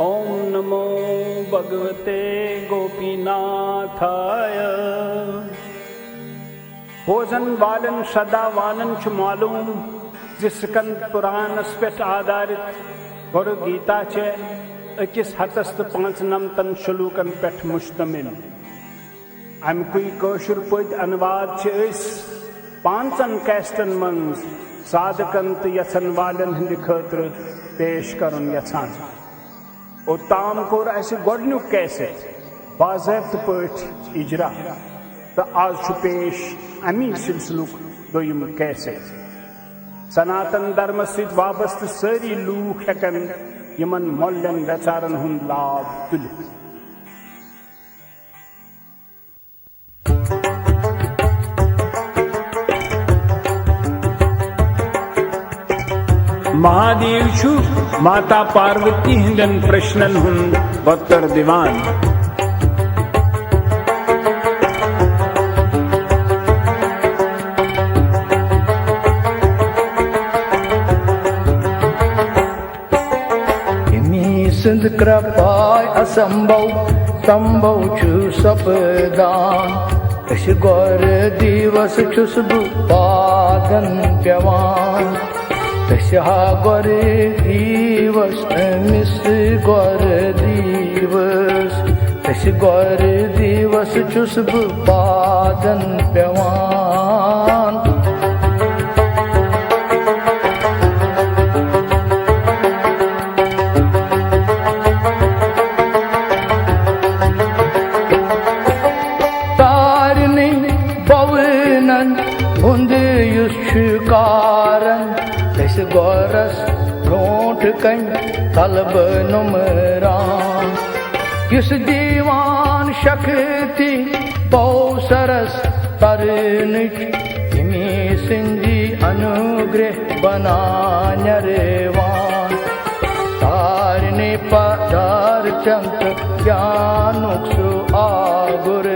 ओम नमो भगवते गोपीनाथाय। बोजन वालन सदा वालन छु मालूम जिस स्कंद पुराणस पे आधारित गुरु गीता चे अकिस हतस तो 95 शुलूकन पे मुश्तमिल। अमुक कौशुर पद अनुवाद पांचन कैस्टन मंज साधकन तो यसन वालन हिंद खतर पेश करन यछान। और ताम कोर ऐसे गोडनुक कैसेट बाज़ाब्त पठ इजरा तो आज पेश अमी सिलसिलुक दोयम कैसेट। सनातन धर्म सहित वाबस्त सारी लूक हेकन यमन मोल्यन बेचारन हुंद लाभ तुलित। महादेव छु माता पार्वती हिंदन प्रश्नन हुंद उत्तर दिवान। सिंध कृपाय असंभव संभव छु सपदान। अश गौर दिवस छुस पादन प्यवान। तशहा गौर दिवस मिस गौर दिवस। तश गौर दिवस छुस पादन प्यवान। गौरस ब्रोंठ कं तलब नुमरान। किस दीवान शक्ति पौसरस तरनिच हिमी सिंधी अनुग्रह बनान्यरेवान। तारने पदार चंत ज्ञानुक सु आगुर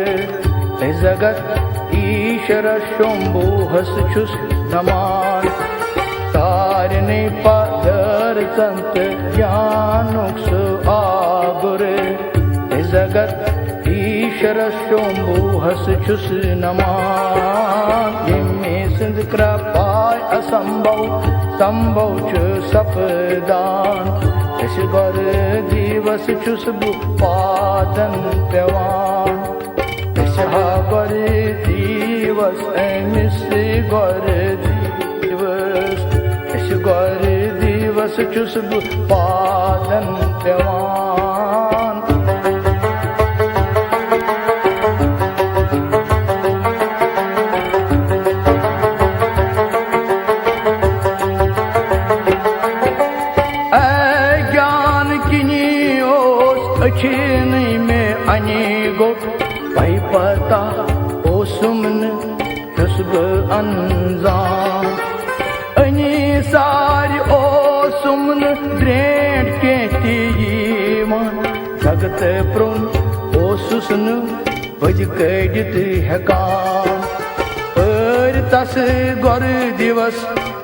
जगत ईश्वर शंभु हस छुस नमान। तारने पदर संत ज्ञानुक सु आगुर जगत ईश्वर शंभु हस छुस नमान। यमे सिंध कृपाय असंभव संभव छु सपदान। यश गौर दिवस छुस पादन प्यवान। यश गौर दिवस मिस गौर दिवस। गौर दिवस चुस पादन प्यवान। ज्ञान किनियोस अखिन में अनि गो भाई पता ओ सुमन चुसब अनजान। सारी ओ सुमन द्रेंड के तीमान। जगत प्रुन ओ सुसन बज कड़ित हेकान। पर तस गौर दिवस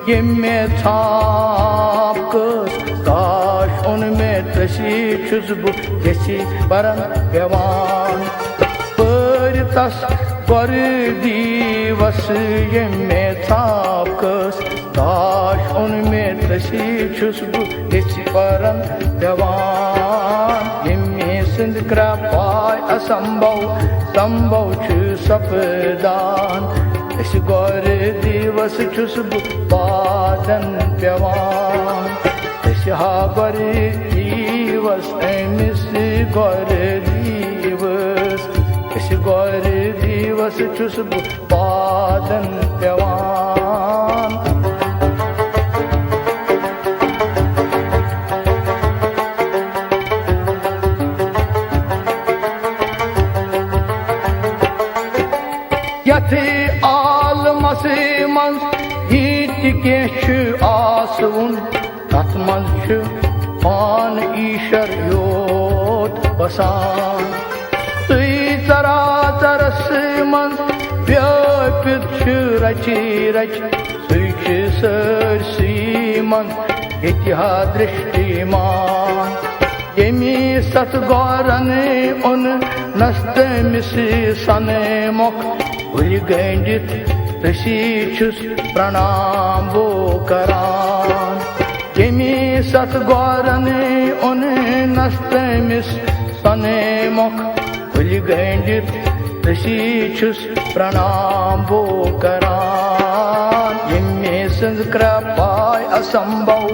यमे छाप काश उनमें तशी खुशबू जैसी परम प्यवान। पर तस गौर दिवस यमे छाप काश उनमें तशी खुशबू जैसी परम प्यवान। यमे सिंध कृपाय असंभव संभव छु सपदान। यश गौर दिवस छुस पादन प्यवान। यश गौर दिवस मिस गौर दिवस। यश गौर दिवस छुस पादन प्यवान। यथे आलमस मंज हीट के आसुन तथ मंज पान ईश्वर योत बसान। तुई चराचरस मंज व्यापित रचि रच तुई सरसी मंज यह दृष्टिमान। yemi sat gorane on nastemis sane mok uli gendit rishis pranam bo karan yemi sat gorane on nastemis sane mok uli gendit rishis pranam bo karan yemi sanskra pai asambhav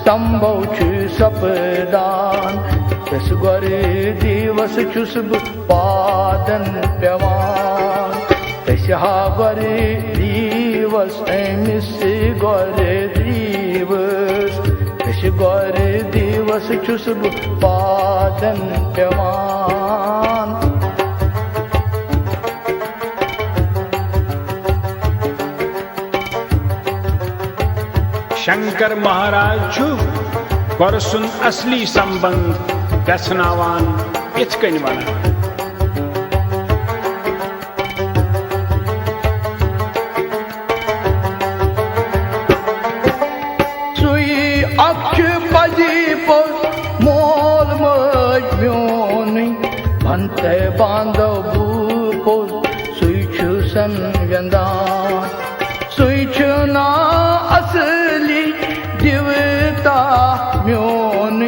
sambhav chu sapdan tas gore divas chus padan pyavan tas ha gore divas emis gore divas tas gore divas chus padan pyavan Shankar Maharaj छु परसुन असली संबंध गसनावान etch कन वनान सुई अक्ष पजी पोस मोल मज म्योन भंते बांधव भू पोस सुई छु संव्यंदान सुई छु ना असली दिवता म्योन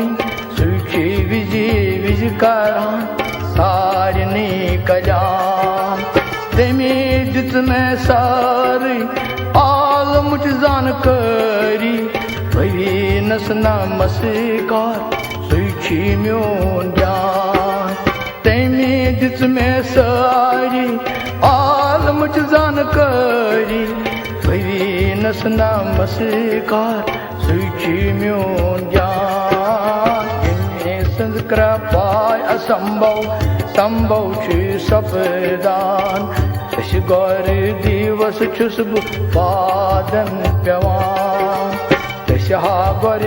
सुची विजी विज करा सारनी कजान तेमी जित में सारी आलम जान करी वही नस नमस्कार सुची म्योन जान तेमी जित में सारी आलम जान करी नस नमस्कार सुची म्योन ज्ञान संस्कृत पाय असंभव संभव छु सपदान शश गौर दिवस छुस पादन प्यवान शशा गौर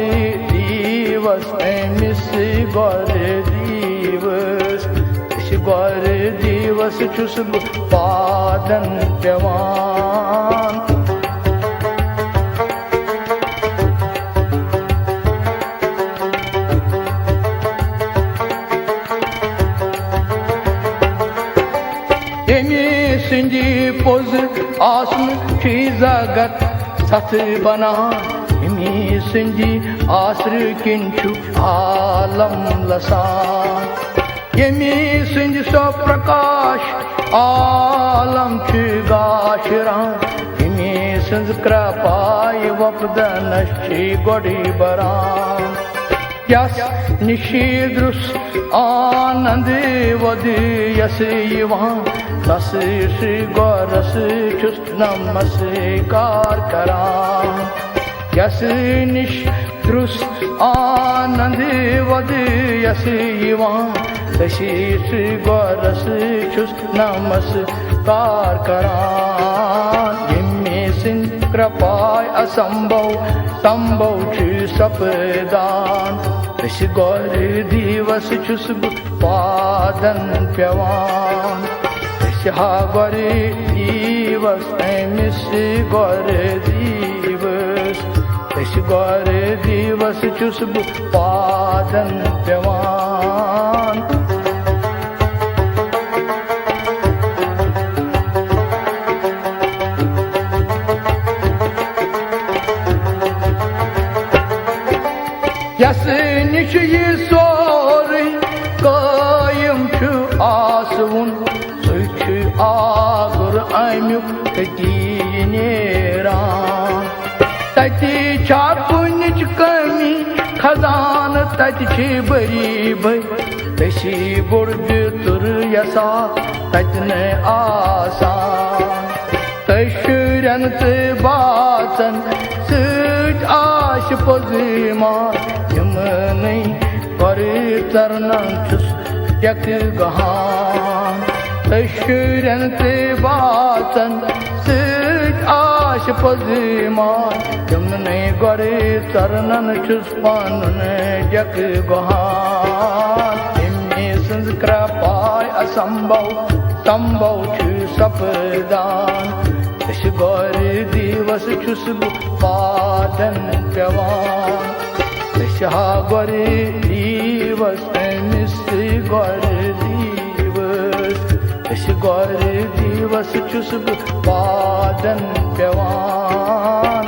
दिवस मिस गौर दिवस शश गौर दिवस छुस पादन प्यवान सिंजी पोज आसम की जगत सत बना हिमी सिंजी आसर किंचु आलम लसान यमी सिंज सो प्रकाश आलम छु गाशरान हिमी सिंज कृपाय वपदनश छि गोड़ी बरान यस निशीद्रुस आनंद वद यस यवान तस श्री गौरस छुस नमस्कार करान यस निष्द्रुस आनंद वद यस यवान तस श्री गौरस छुस नमस्कार करान यम्मे सिंह कृपाय असंभव संभव छु सपदान तस गौर दिवस छुस पादन प्यवान शहा गौर दिवस मिस गौर दिवस तस गौर दिवस छुस पादन प्यवान यस निश ये सोर कायम छु आसवुन सुख आगर अमुक तती नेरान तति छा कुछ कमी खजान तति छ बरी भई तसी बुर्द तुर यसा ततन आसान तशरन ते बातन सच आश पगमा यमनै पर तरना छुस यक गहान तशरन ते बातन सच आश पगमा यमनै गरे तरनन छुस पानन यक गहान इम्मे संस्कृत पाय असंभव संभव छु सपदान तस गौर दिवस छुस पादन प्यवान ha gore divas emis gore divas gore divas chus padan pevan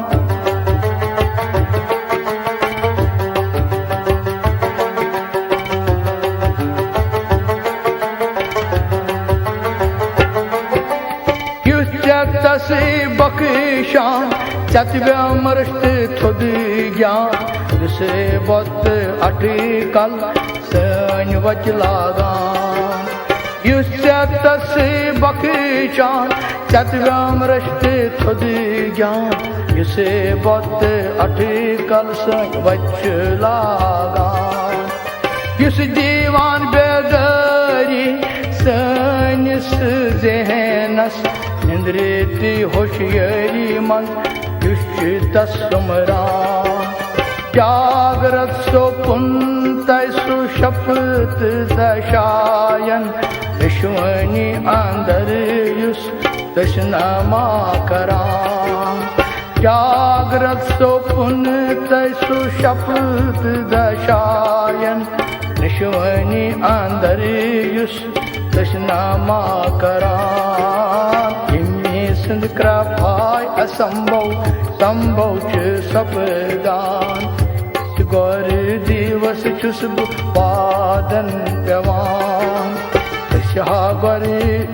tasi bakışan çatve amrışt thodu gyan duse bot atikal sen vaclagan yüsse tasi bakışan çatve amrışt thodu gyan duse bot atikal sen vaclagan yüs divan bedari senis zehnas Nindriti hoşyari man düşçü tasumran Jagrat sopun taisu şapıt daşayan Vishwani andar yus dashnama karan Jagrat sopun taisu şapıt daşayan Vishwani andar yus dashnama karan Sindh krapay asambhav sambhav ch sapdan Gaur divas chus padan pevan ha gaur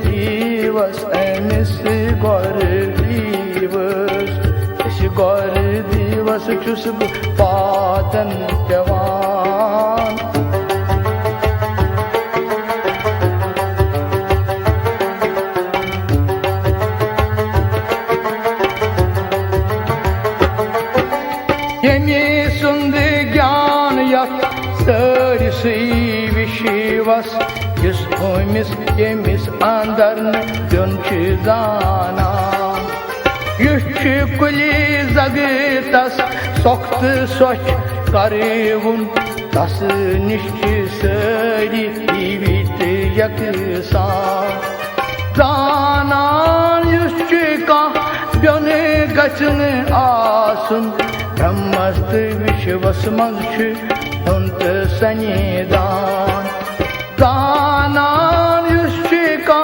divas emis gaur divas gaur divas chus padan pevan Yemi sundi gyan yat sarisi vishivas Yus homis yemis andarn yonchi dana Yushchi kuli zagitas sokt soch karivun Tas nishchi sari ivit yaksan Danan yushchi ka byone gachin asun Brahmast vishvas manchu ant sanidan Danan yushchika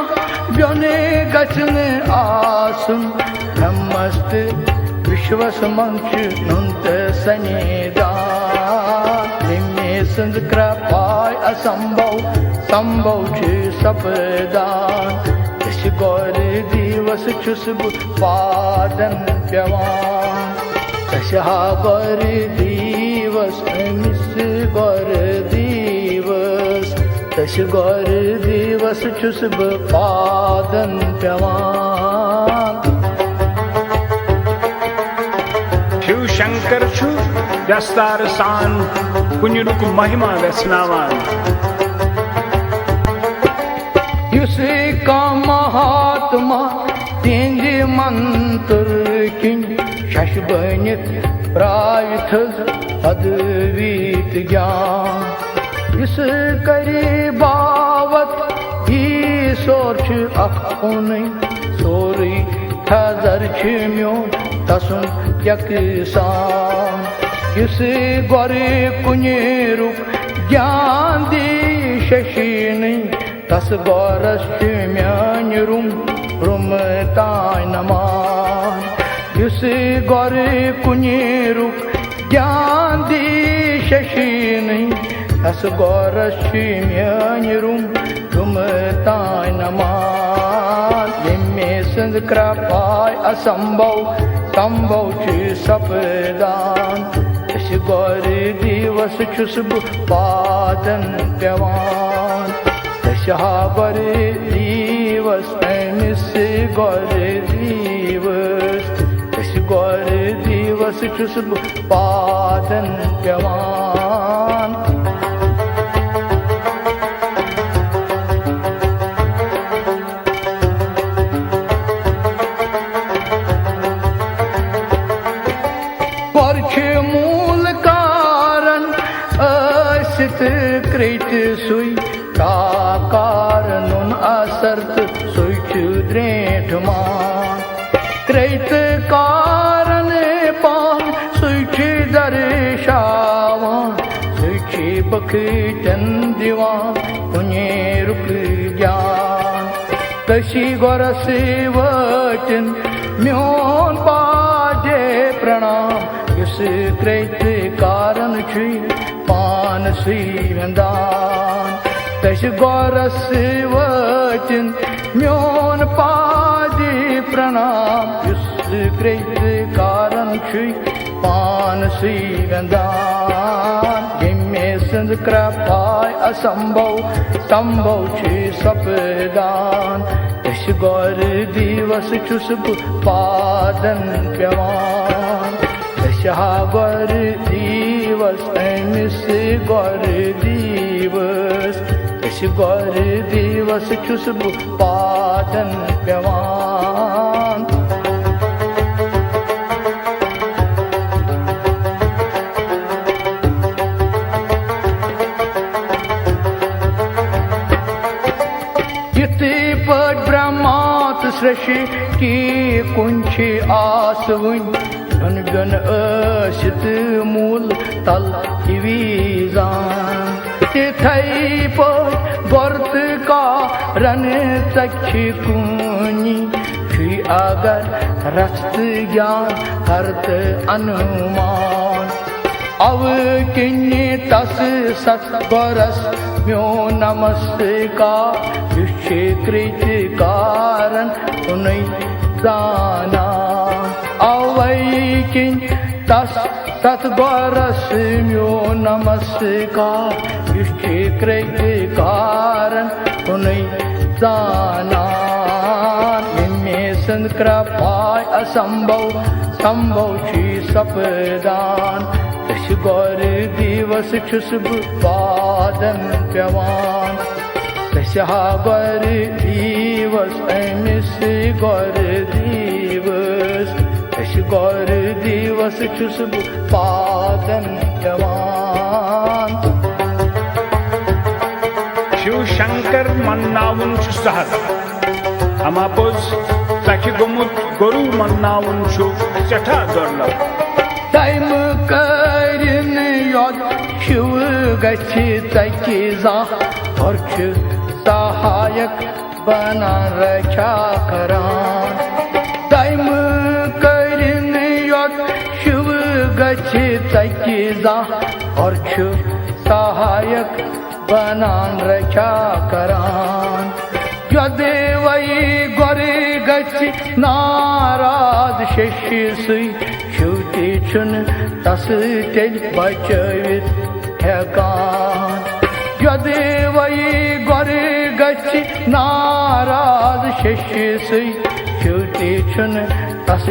vyone gachin asun Brahmast vishvas manchu ant sanidan Nimme sindh krapay asambhav sambhav ch sapdan Gaur divas chus padan pevan ha gaur divas emis gaur divas gaur divas chus padan pevan Shiv Shankar chu dastar san kuniruk mahima vesnavan Yusi ka mahatma tindi mantar kin Şaşbanit pravithaz advit gyan Yus kari bavat hi sorch akhunai sori thazar chimyo tasun yaksan Yus gori kunyeruk gyan di shashini tas goras chimyanrum rumtainaman Yus gori kunyeruk gyan di shashini Tas goras chimyanrum rumtainaman Yemme sindh krapay asambhav sambhav ch sapdan Gaur divas chus padan pevan ha gaur divas emis gaur divas gaur divas chus padan pevan Gorch mool karan asit kreit sui ka karanun asart sui chudret man kreit karan pan sui chudar shavan बखटन दिवान कुनेरुक ज्ञान तशी गोरस वचन म्योन पाजे प्रणाम use कृत कारण छु पान सुवंदान तश गोरस वचन म्योन पाजे प्रणाम युस कृत कारण छु पान सुवंदान जिम्मे संद कृपाय असंभव संभव छु सपदान तश गौर दिवस छुस पादन प्यवान तशा गौर दिवस अमिस गौर दिवस तश गौर दिवस छुस पादन प्यवान ब्रह्मात सृष्टि की कुंछ आस वन गन असित मूल तल वीजान तिथई पर वर्त का रन चक्षि कुनी श्री अगर रस्त ज्ञान हरत अनुमान अव किन्नी तस सत बरस म्यो नमस्कार कृत कारण उन्हीं जाना अवैकिन तस सतबरस म्यो नमस्कार कृत कारण उन्हीं जाना निम्मे संत कृपाय असंभव संभव छि सपदान तश गौर दिवस छुस पादन प्यवान तशा गौर दिवस अमिस गौर दिवस तश गौर दिवस छुस पादन प्यवान शिव शंकर मन्नावन छु सहज अमापोज तक गुमुत गुरु मन्नावन छु सठा दुर्लभ टाइम करिन योद शिव गछि तकि जा और सहायक बना रक्षा करान टाइम करिन योद शिव गछि तकि जा और सहायक बना रक्षा करान यदि वही गोरे गछि नाराज शिष्य सुई शुति छुन तस तेल बचवित हेकान यदि वही गोरे गछि नाराज शिष्य सुई शुति छुन तस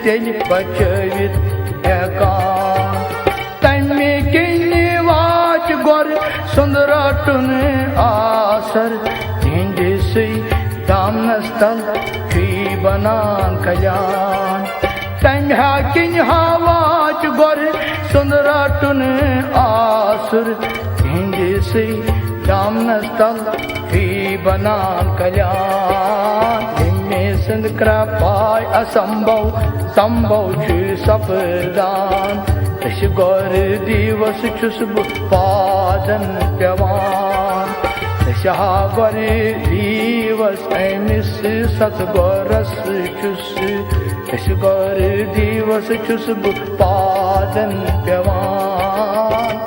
तेल बचवित हेकान तमे किन्नी वाच गोर सुंदर टुन आसर दामनस्थल की बनान कल्याण तंहा किन हवाच गोर सुंदर टुन आसुर हिंदी से दामनस्थल की बनान कल्याण निम्मे संत कृपाय असंभव संभव छु सपदान तश गौर दिवस छुस पादन प्यवान तशा गौर दिवस अमिस सतगौरस छुस तश गौर दिवस छुस पादन प्यवान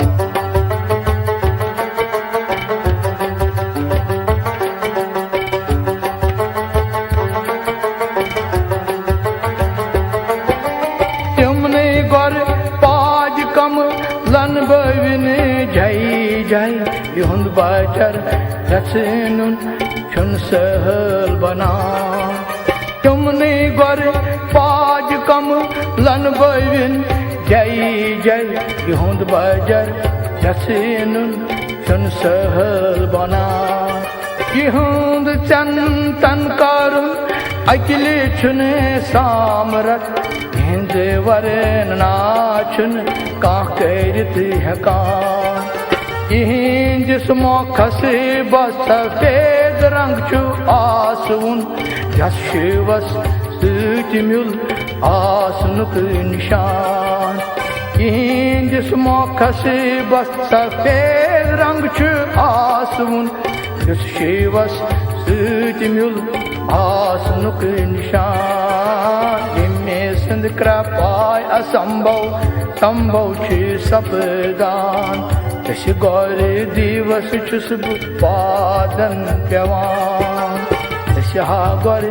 तुमने गौर पाज कम लन बविन जय जय युंद बाचर रचनुन छुन सहल बना तुमने गौर पाज कम लन बविन जय जय युंद बाचर रचनुन छुन सहल बना युंद चंतन करुन अकिले छुन सामरत हिंद वरन नाचुन का करित हकान यहीं जिस्मो खसे बस सफेद रंग छु आसुन यस शिवस सूच मिल आसनुक निशान इहंदिस मोखस बस सफेद रंग छु आसवुन युस शिवस सृति मिल आसनुक निशान यमे सिंध कृपाय असंभव संभव छु सपदान तस गौर दिवस छुस पादन पेवान तस हा गौर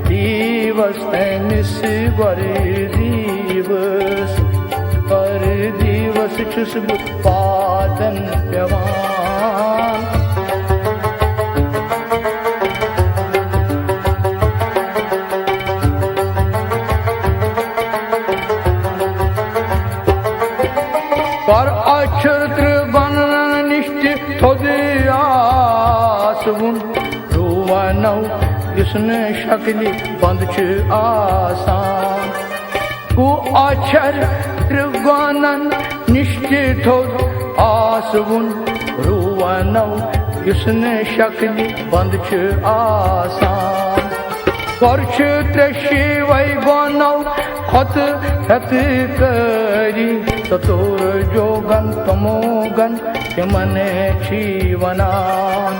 दिवस मिस गौर दिवस छुस पादन पेवान पर अक्षर बनन निष्ठ थोद आसवुन रुवनौ इसने शक्ली बंद छु आसान को अक्षर त्रिगुणन निश्चित हो आसवुन रुवनौ इसने शक्ली बंद छु आसान वर्ष त्रेशी वै गनौ खत हत करी सतोर जोगन तमोगन यमने जीवनान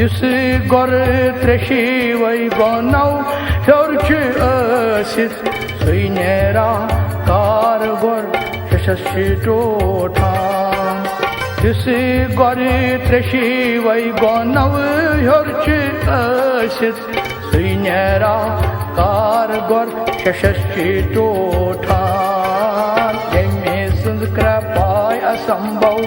युस गोर त्रेशी वै गनौ हर्ष असित सैनेरा कार गोर शशि टोठान युस गोर त्रेशी वै गनौ हर्ष असित सैनेरा कार गोर शशि टोठान यमे सिंध कृपाय असंभव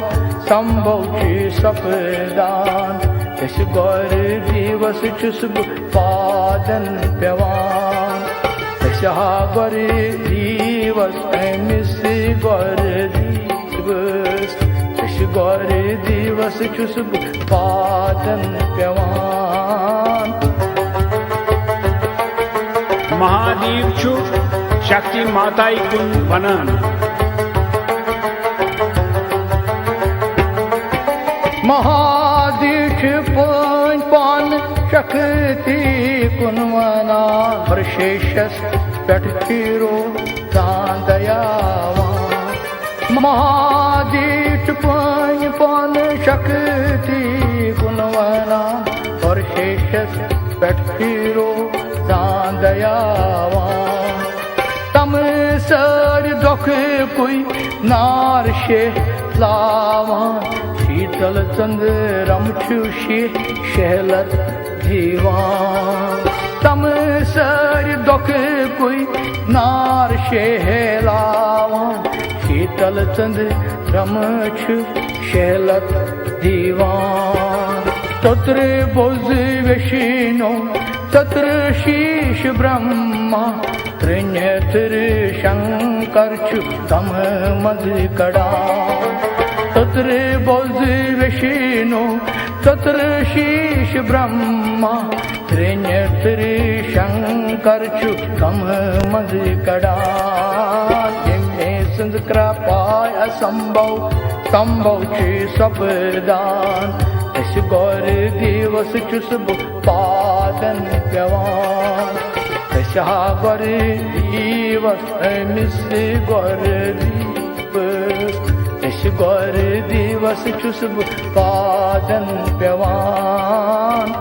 संभव छु सपदान तस गौर दिवस छुस पादन पेवान तस हा गौर दिवस मिस गौर दिवस तस गौर दिवस छुस पादन पेवान महादेव छु शक्ति माताई कुन बनन महादेव पुन पान शक्ति कुन वना प्रशेषस पठिरो दादयावान महादेव पुन पान शक्ति कुन वना प्रशेषस पठिरो दादयावान तम सर दुख कोई नार शे लावान शीतल चंद्रम छुशी शहलत दीवान तम सर दुख कोई नार शहलावान शीतल चंद्रम छु शहलत दीवान तत्र बुज विष्णु तत्र शीश ब्रह्मा त्रिनेत्र शंकर छु तम मद कड़ा तत्र बुज विष्णु तत्र शीश ब्रह्मा त्रिनेत्र शंकर छु तम मद कड़ा यमे सिंध कृपाय असंभव संभव छु सपदान तस गौर दिवस छुस पादन पेवान तस हा गौर दिवस मिस गौर दिवस तस गौर दिवस छुस पादन पेवान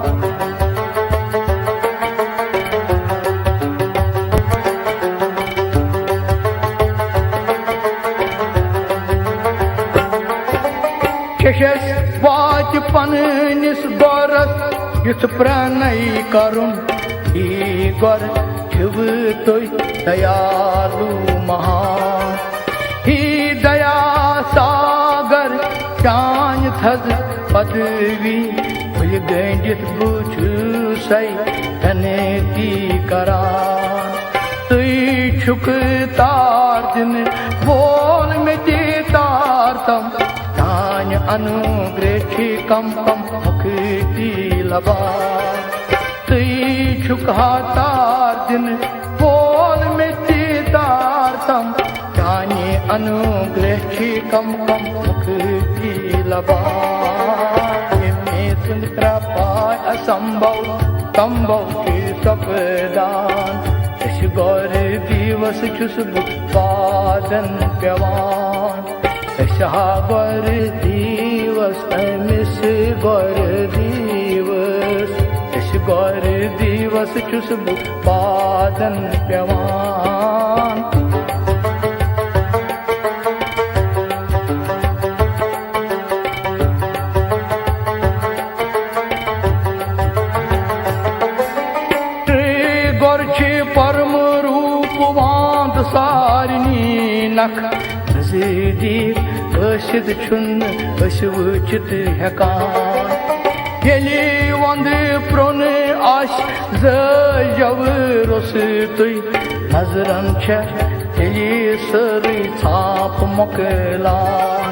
शशस वाच पनिस गौरस युथ प्रणय करुण ही गौर शिव तुय दयालु महान ही दया सागर चान थज पदवी भुल गंजित बुझु सई तने की करान तुई छुक तार दिन बोल में तार तम अनुग्रह कम कम मुक्ति लबा तुई छुका तार दिन बोल मिट्टी तार तम जाने अनुग्रह कम कम मुक्ति लबा में सिंध कृपाय असंभव संभव के सपदान गौर दिवस छुस पादन पेवान गोर दिवस अमिस गोर दिवस गोर दिवस छुस बह पादन पेवान परम रूपवान सारनी नख नजदीक ٲسِتھ چھُنہٕ أسۍ وٕچھِتھ ہٮ۪کان ییٚلہِ وَندٕ پرٛون آسہِ زٲجَو روٚسہٕ تُہۍ نظرن چھےٚ تیٚلہِ سٲرٕے ژھاپ مۄکلان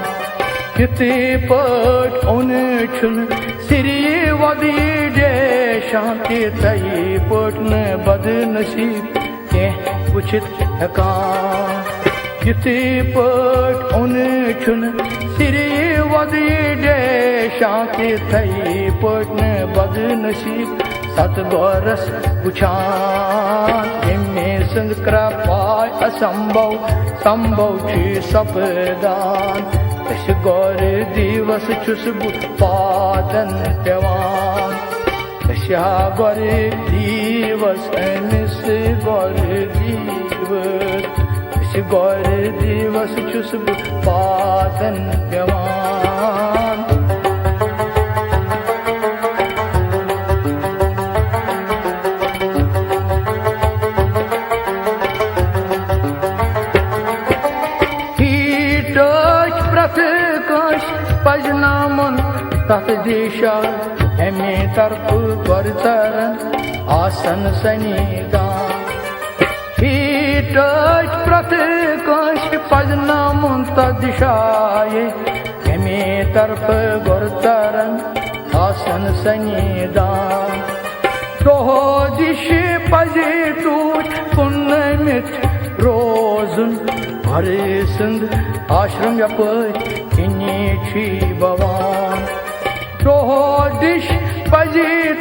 یِتھٕے پٲٹھۍ اوٚن چھُنہٕ سِری وَدٕ ڈیشان تِتھَے پٲٹھۍ نہٕ بدنصیٖب کینٛہہ وٕچھِتھ ہٮ۪کان یِتھٕے پٲٹھۍ اوٚن چھُنہٕ سِری وَدٕ ڈیشان تِتھَے پٲٹھۍ نہٕ بدنصیٖب ست غورس وٕچھان ییٚمہِ سٕنٛز کرٛپاے اسمبھو سمبھو چھِ سپدان أسۍ غور दिवस چھُس بہٕ پادن پٮ۪وان أسۍ ہا غور दिवस أمِس غور दिवस أسۍ غور दिवस چھُس بہٕ پادن پٮ۪وان پجنامن تتھ دیشا اَمہِ طرفہٕ گۄرژرن آسن سنیدان ٹٲچ پرٛٮ۪تھ کٲنٛسہِ پجنامُن تتھ دِشایے اَمہِ طرفہٕ گۄرژرن آسن سنیدان دۄہ دِش پزِ ٹوٗٹھ کُنمِتھ روزُن ہرِ سٕنٛد آشرم یپٲرۍ کِنی چھُے بوان دۄہ دِش پزِ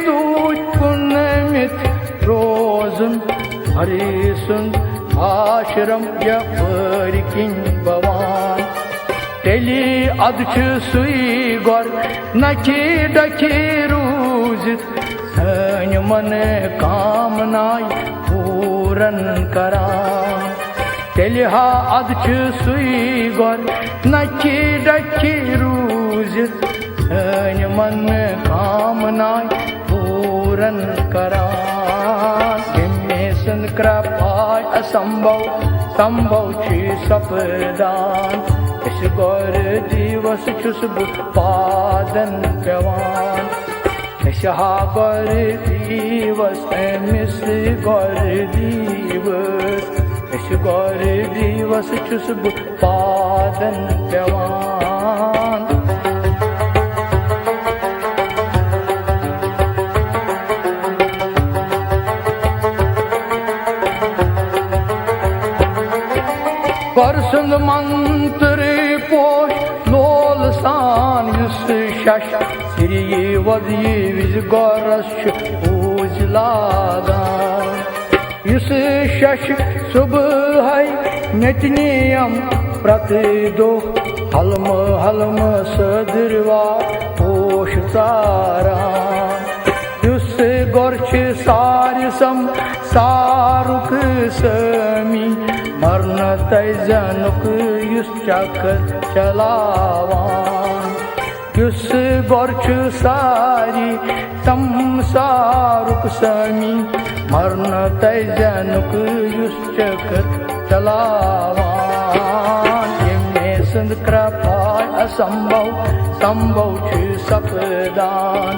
توٗرۍ کُنمِتھ روزُن ہرِ سُنٛد آشرم یپٲرۍ کِنۍ بوان تیٚلہِ اَدٕ چھُ سُے گۄر نکھِ ڈکھِ روٗزِتھ سٲنۍ منہٕ کامناے پوٗرن کران تیٚلہِ ہا اَدٕ چھُ سُے گۄر نکھِ ڈکھِ روٗزِتھ سٲنۍ منہٕ کامناے پوٗرن کران ییٚمہِ سٕنٛز کرٛپاے اسمبھو سمبھو چھِ سپدان أسۍ غور दिवस چھُس بہٕ پادن پٮ۪وان أسۍ ہا غور दिवस أمِس غور दिवس أسۍ غور दिवस چھُس بہٕ پادن پٮ۪وان غور سُنٛد منتر پوش لول سان یُس شش سِری وۄدٕ وِزِ غورس چھُ پوٗزِ لاگان یُس شش صُبحٲے نٔژنِیم پرٛٮ۪تھ دۄہ حلمہٕ حلمہٕ سٲدٕروار پوش ژاران یُس غور چھِ سارِ سارُک سٲمی مرنہٕ تَے زینُک یُس چکر چلاوان یُس غور چھُ ساری سارُک سٲمی مرنہٕ تَے زینُک یُس چکر چلاوان ییٚمہِ سٕنٛز کرٛپاے اسمبھو سمبھو چھُ سپدان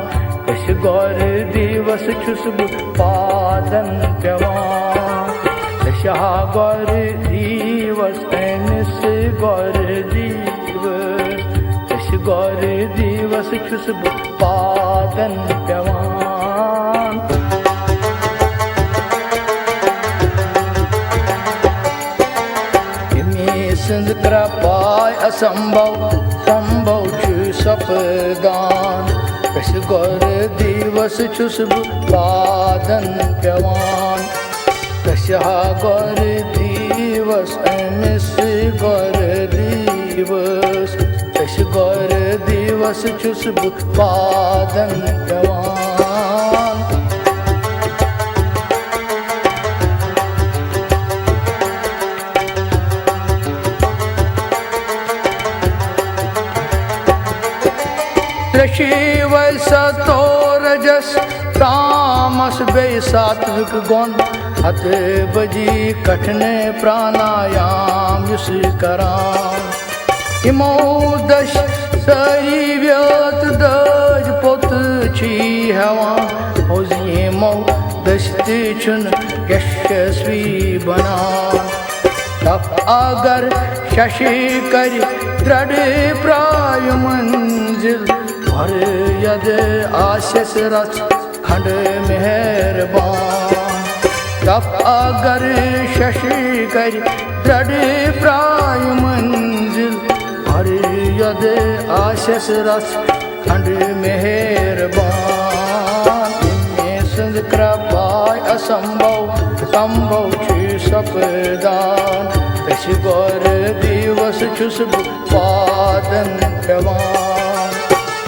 أسۍ غور दिवस چھُس بہٕ پادن پٮ۪وان أسۍ ہا غور दिवस أمِس غور दिवس أسۍ غور दिवस چھُس بہٕ پادن پٮ۪وان ییٚمہِ سٕنٛز کرٛپاے اسمبھو سمبھو چھُ سپدان أسۍ غور दिवस چھُس بہٕ پادن پٮ۪وان أسۍ ہا غور दिवस أمِس غور दिवس दिवस छुस बु पादन पेवान त्रिशिव सतोरजस तामस बे सात्विक गुण हत बजी कठिन प्राणायाम युस करान इमो दश सही व्यत दज पोत छी हवान होज यमो दश्ति चुन यशस्वी बनान तब अगर शशि कर दृढ़ प्राय मंजिल और यद आशीष रच खंड मेहरबान तब अगर शशि कर दृढ़ प्राय मंजिल और यद आशीष रच खंड मेहरबान संग कृपाय असंभव संभव छी सपदान तश गौर दिवस छुस पादन पेवान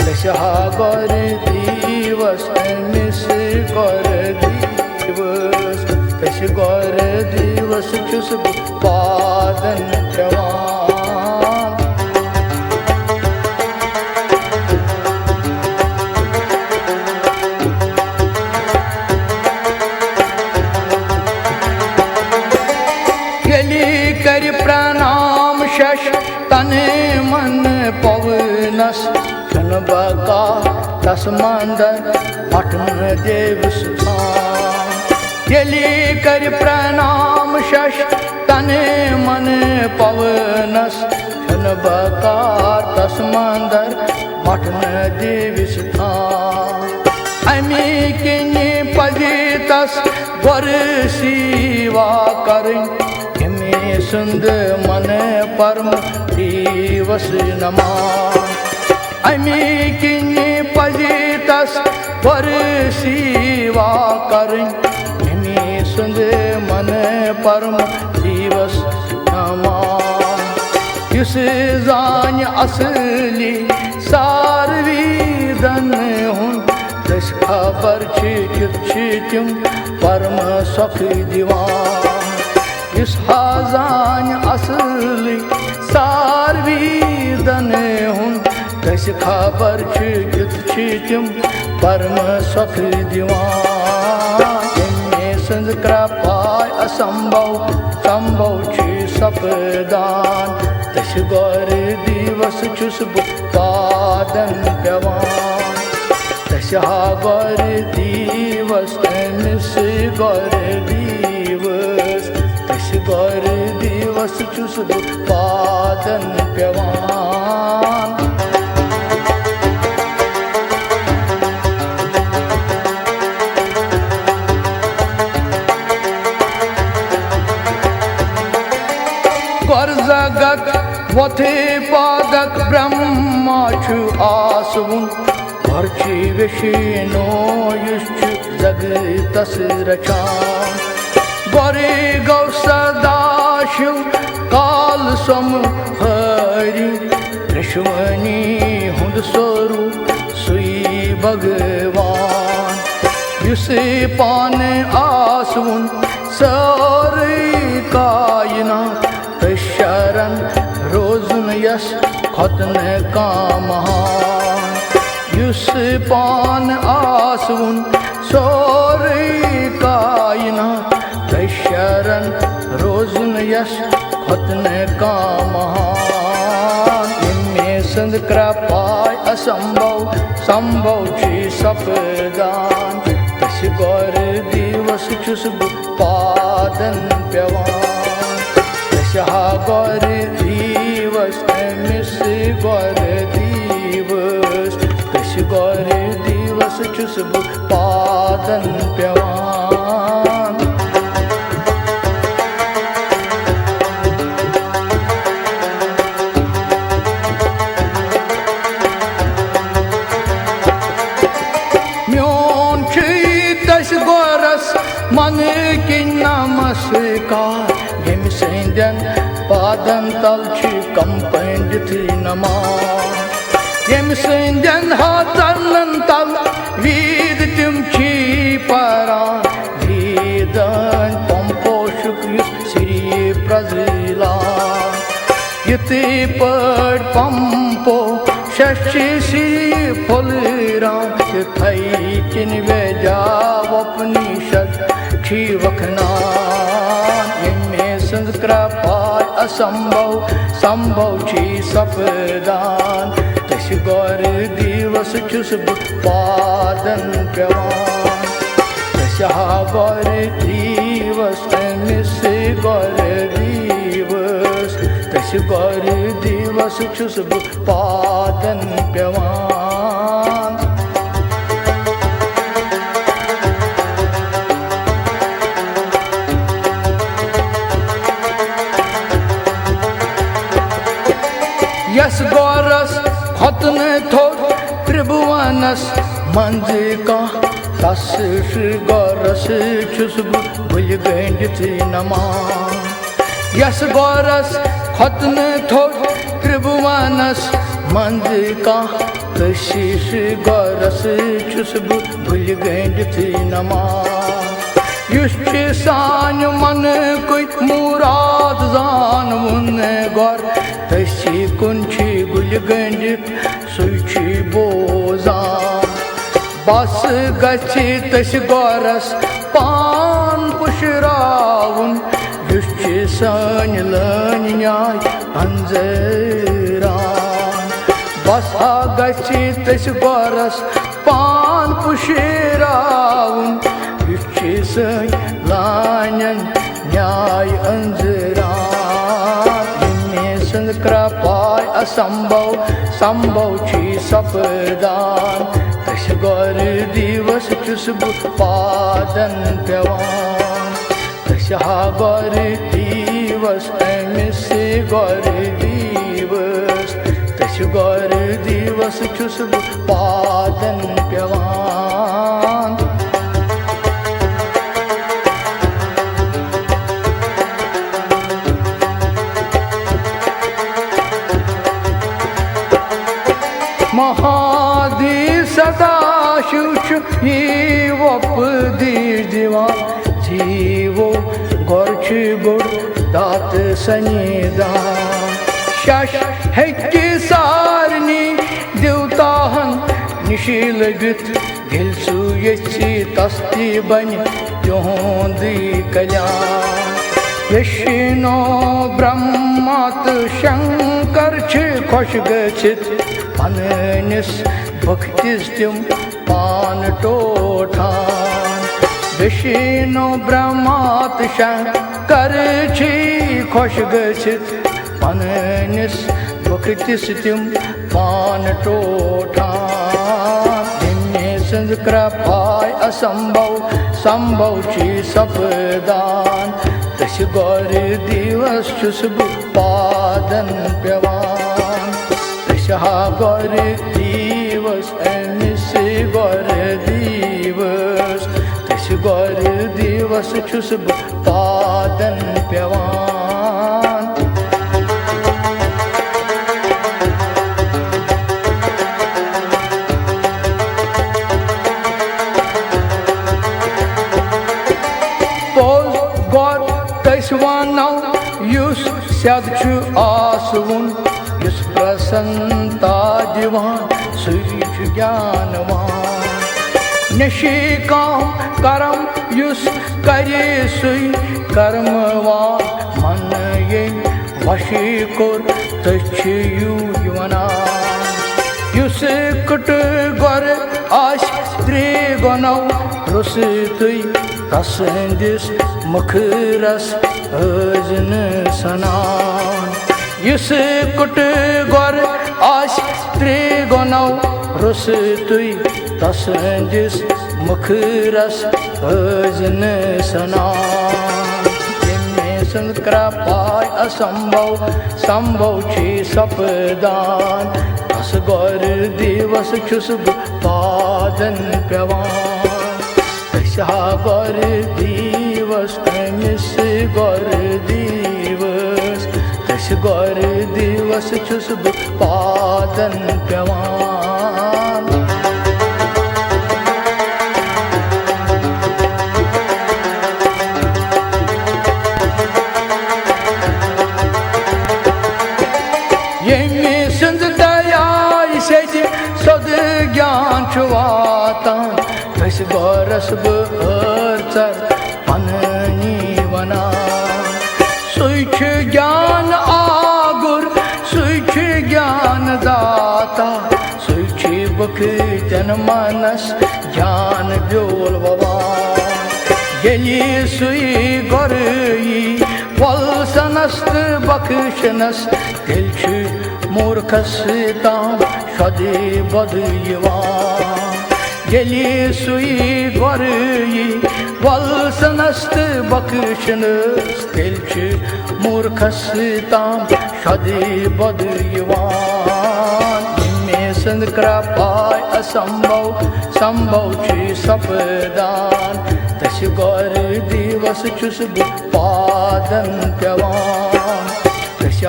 तशहा गौर दिवस मिस गौर दिवस तश गौर दिवस छुस पादन पेवान कर प्रणाम शश तन मन पवनस छन बका तस्मंदर मठन देव स्थान यली कर प्रणाम शश तन मन पवनस छन बका तस्मंदर मठन देव स्थान अमी किन्नी पजितस वर सेवा करें सुंद मन परम दिवस नमान अमी किन्नी पजितस वर सेवा करें अमी सुंद मन परम दिवस नमान युस जान असली सारवी दन हुन दश खबर छी तुम परम सुख दिवान इस हाजान असली सारवी दने हुन कस खबर छी तुम परम सुख दिवान इनमें संग कृपाय असंभव संभव छी सपदान तश गौर दिवस छुस पादन पेवान तशहा गौर दिवस मिस गौर दिवस गौर दिवस छुस पादन पेवान गौर जगत वथे पादक ब्रह्मा छु आसवुन भरची विष्णु युष्च जगतस रचान गौरे गौ सदाशिव काल सम हरि ऋषवनी हुंद स्वरूप सुई भगवान युसे पान आसुन सौर कायना शरण रोजन यश खतन का महान युस पान आसुन सौर कायना शरण रोजन यश खतन का महान इनमें संग कृपाय असंभव संभव छी सपदान तश गौर दिवस छुस पादन पेवान तशहा गौर दिवस मिस गौर दिवस तश गौर दिवस छुस पादन पेवान मन की नमस्कार यम सेंदन पादन तल छी कंपंड थी नमान Yem sünden hazarlan tal Viddim ki paran Vidan pompoşuk yüz siri prazilan Yiti pad pampo Shashi siri pholran Thai kin veja apni shad Chi vaknan Yemme sanskra pad asambhav Sambhav chi sapdan Tash gaur divas chusb padan pyavan Tasha gaur divas mis gaur divas Tash gaur divas chusb padan pyavan Yas gauras khotne thor tribhuvanas manjka tas gauras chusb bulgandit nama Yas gauras khotne thor tribhuvanas manjka tas gauras chusb bulgandit nama Yuschi san man koi murad zan munne gor Tashi kunchi gulgandit suchi bozan Bas gachi tash gauras pan pushravun Yuschi san lan nyay anzeran Bas gachi tash gauras pan pushravun Yuschi lanyan nyay anzeran Yemme sanskra pay asambhav Sambhav chi sapdan Tash gaur divas chusb padan pyavan Tasha gaur divas mis gaur divas Tash gaur divas chusb padan pyavan Mahadi sada şuç yivop divan Jivo gorçu gur dat sanidan Şaş hekki sarni divtahan nişil güt Dil su yeçi tasti bani yondi kalyan Yeshino brahmat shankar chi khosh gachit Panis bhaktis tim pan tothan Yeshino brahmat shankar chi khosh gachit Panis bhaktis tim pan tothan Yemme sanskra pay asambhav Sambhav chi sapdan Tash gaur divas chusb padan pyavan Tasha gaur divas mis gaur divas Tash gaur divas chusb padan pyavan Taishvanau yus syadchu asvun Yus prasanta divan such jnanavan Nishikam karam yus kare sui karmavan Man ye vashikur tachi yuvanan Yus kut gor ash trigonau rusitui Tasendis mukhiras ajn sanan Yus kut gor ash trigonau rusitui Tasendis mukhiras ajn sanan Yemme sanskra pay asambhav Sambhav chi sapdan Tas gaur divas chusb padan pyavan Tasha gaur divas mis gaur divas Tash गौर दिवस छुस बह पादन पेवान येमे Sindh दरियाय says सद ज्ञान छु वातान तस गौरस बह चर पननी वनान सुख ज्ञान आगुर सुख ज्ञान दाता सुख बख जन मानस ज्ञान ब्योल भवान यली सुई गोरई वलसनस्त बख्शनस दिल छु मूर्खस ताम सदे बद यवान यली सुई गोरई वलसनस्त बख्शनस दिल छु मूर्खस ताम सदे बद यवान संद कृपाय असंभव संभव छु सपदान तस गौर दिवस छुस बह पादन पेवान तस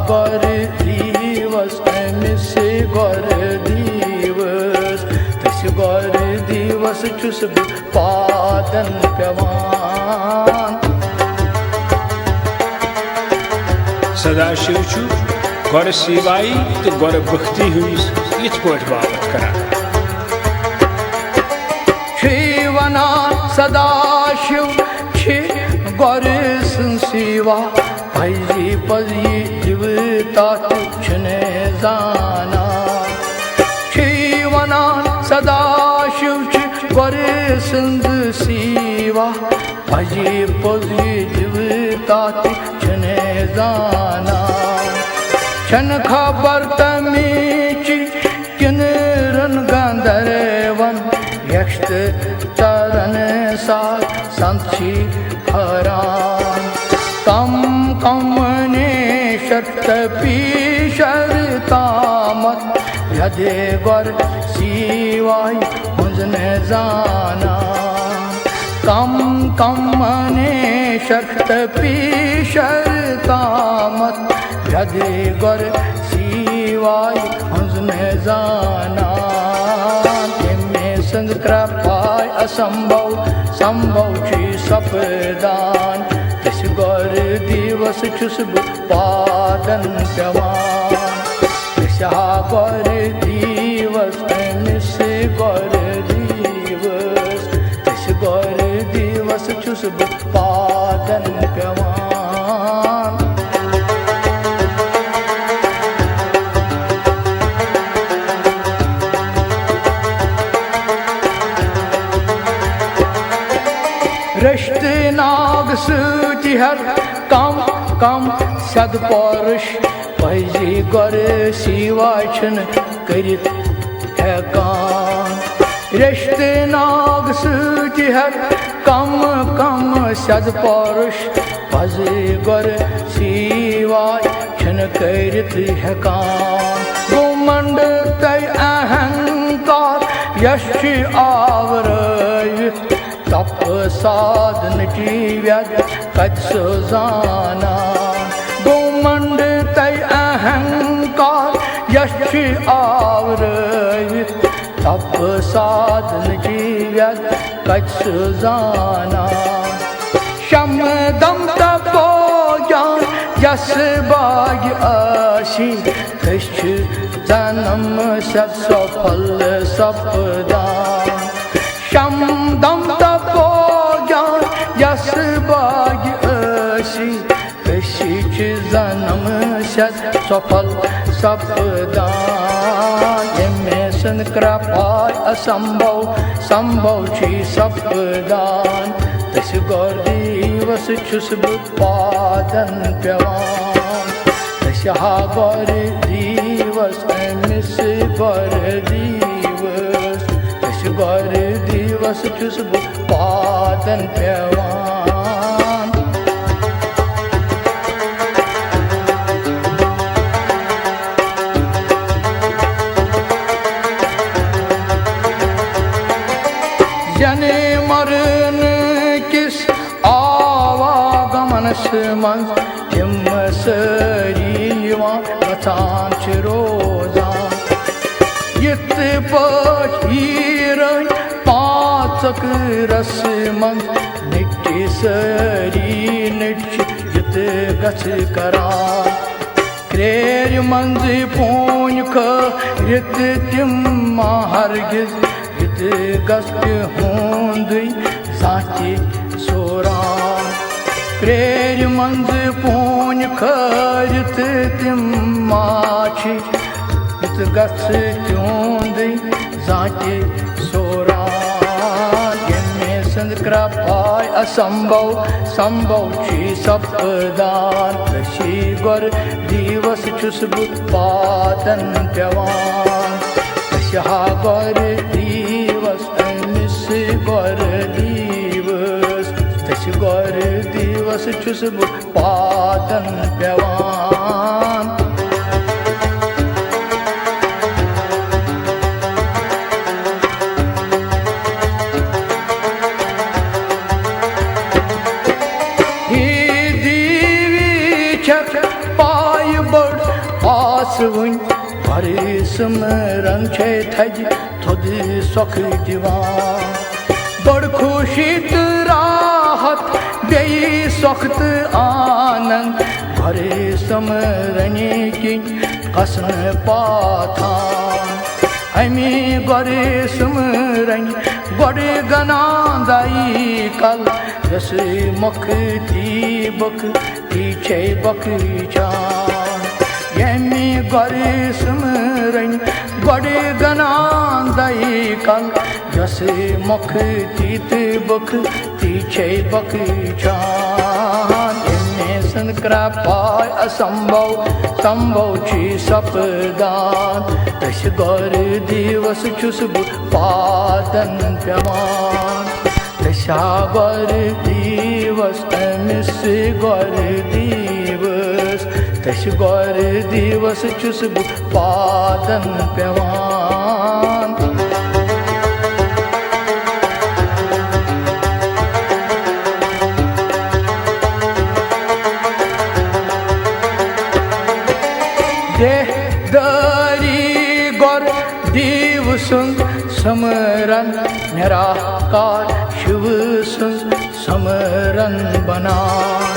गौर दिवस अमिस गौर दिवस तस गौर दिवस छुस बह पादन पेवान सदाशिव छु गौर सेवाई तो गौर भक्ति हुई यथ पट बात करा वना सदाशिव छे गौर सेवा भजी पजी जीवता तुझने जाना छे वना सदाशिव छे गौर सेवा भजी पजी जीवता तुझने जाना छन खबर तमीची किन रन गंधर्वन यक्ष चरण सा संक्षी हरान कम कमने शक्त पीशर तामत यदे गौर सिवाय मुझने जाना कम कमने शक्त पीशर तामत यदे गौर सिवाय मुझने जाना संग कृपाय असंभव संभव छु सपदान तस गौर दिवस छुस बह पादन पेवान तस गौर दिवस अमिस गौर दिवस तस गौर दिवस छुस बह पादन पेवान रश्त नाग सूति हर कम कम सद पौरुष भजी गौर सिवाय छन करित हेकान रश्त नाग सूति हर कम कम सद पौरुष भजी गौर सिवाय छन करित हेकान गुमंड तय अहंकार यश आवरयुत तप साधन की व्याज कच्छ जाना गुमंड तय अहंकार यश आवरयुत तप साधन की व्याज कच्छ जाना शम दम तपो ज्ञान यस भाग्य आशी कच्छ जन्म सत्सो फल सपदान शम दम तपो ज्ञान यस भाग्य आशी कच्छ जन्म सत्सो फल सपदान संग कृपाय असंभव संभव छु सपदान तस गौर दिवस छुस बह पादन पेवान तस गौर दिवस अमिस गौर दिवस तस गौर दिवस छुस बह पादन पेवान जने मरण किस आवागमन मन हिम सरी गछान छ रोजान यित पٲٹھۍ हीरٲنۍ پانٛژَک رسہٕ منٛز نِٹہِ سٲری نٔٹۍ چھِ یِتہٕ گژھِ کران کرٛیرِ منٛز پوٗنۍ کھٲرِتھ تِم ما ہرگِز یِتہٕ گژھِ تِہُنٛدُے زانٛہہ تہِ سوران کرٛیرِ منٛز پوٗنۍ کھٲرِتھ تِم ما چھِ یِتہٕ گژھِ تِہُنٛدُے زانٛہہ تہِ سوران ییٚمہِ سٕنٛز کرٛپاے اسمبھو سمبھو چھِ سپدان تٔسی گۄر دیٖوس چھُس بہٕ پادن پٮ۪وان أسۍ ہا گۄر دیٖوس أمِس گۄر دیٖوس تٔسۍ گۄر دیٖوس چھُس بہٕ پادن پٮ۪وان پایہِ بٔڑ آسہٕ وٕنۍ بَرٕ سُمرن چھے تھدِ تھوٚد سۄکھٕ دِوان بٔڑ خوشی تہٕ راحت بیٚیہِ سۄکھٕ تہٕ آننٛد بَرٕ سُمرنہِ کِنۍ کھسنہٕ پاتھان اَمہِ گۄرٕ سُمرنہِ گۄڈٕ گنٛدایہِ کل یۄسہٕ مۄکھٕ تی بۄکھٕ تی چھے بۄکھٕچان ییٚمہِ گۄرٕ سُمرنہِ گۄڈٕ گنٛدایہِ کل یۄسہٕ مۄکھٕ تی تہٕ بۄکھٕ تی چھے بۄکھٕچان ییٚمہِ سٕنٛز کرٛپاے اسمبھو سمبھو چھِ سپدان تٔسۍ گۄر دیٖوس چھُس بہٕ پادن پٮ۪وان تٔسۍ ہا گۄر دیٖوس أمِس گۄر دیٖوس تٔسۍ گۄر دیٖوس چھُس بہٕ پادن پٮ۪وان دٲری گۄر دیٖو سُنٛد سُمرن نِراکار شِو سٕنٛز سُمرن بنان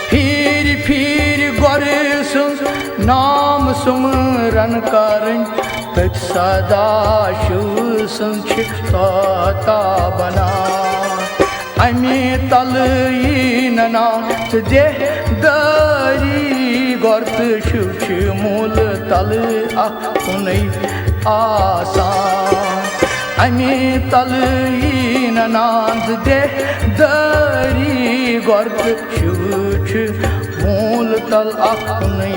پھیٖرِ پھیٖرِ گۄرٕ سٕنٛز نام سُمرن کرٕنۍ تٔتھۍ سدا شِو سٕنٛز چھِ طاطا بنان اَمہِ تلہٕ یی ننان ژٕ دِ دٲری گۄر تہٕ شِو چھِ موٗلہٕ تلہٕ اکھ کُنُے آسان اَمہِ تلہٕ یی ننان ژٕ دِ دٲری گۄر تہٕ شِو چھِ موٗلہٕ تل اکھ کُنُے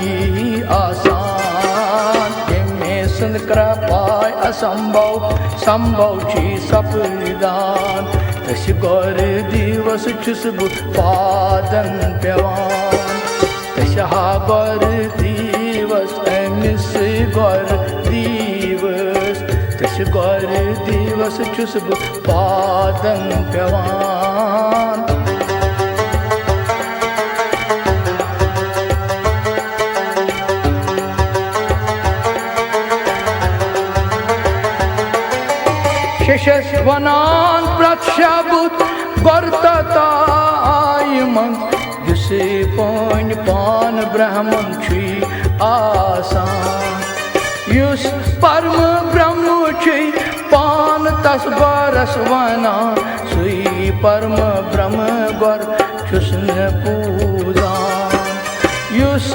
آسان ییٚمہِ سٕنٛز کرٛپاے اسمبھو سمبھو چھِ سپدان تٔسۍ گۄر دیٖوس چھُس بہٕ پادن پٮ۪وان تٔسۍ ہا گۄر دیٖوس أمِس گۄر دیٖوس تٔسۍ گۄر دیٖوس چھُس بہٕ پادن پٮ۪وان شیشس وَنان پرٛٮ۪تھ شبُت گۄر تتایہِ منٛز یُس پٲنۍ پان برٛہمن چھُے آسان یُس پرمہٕ برٛہمہٕ چھُے پان تس گۄرس وَنان سُے پرمہٕ برٛہمہٕ گۄر چھُس نہٕ پوٗزان یُس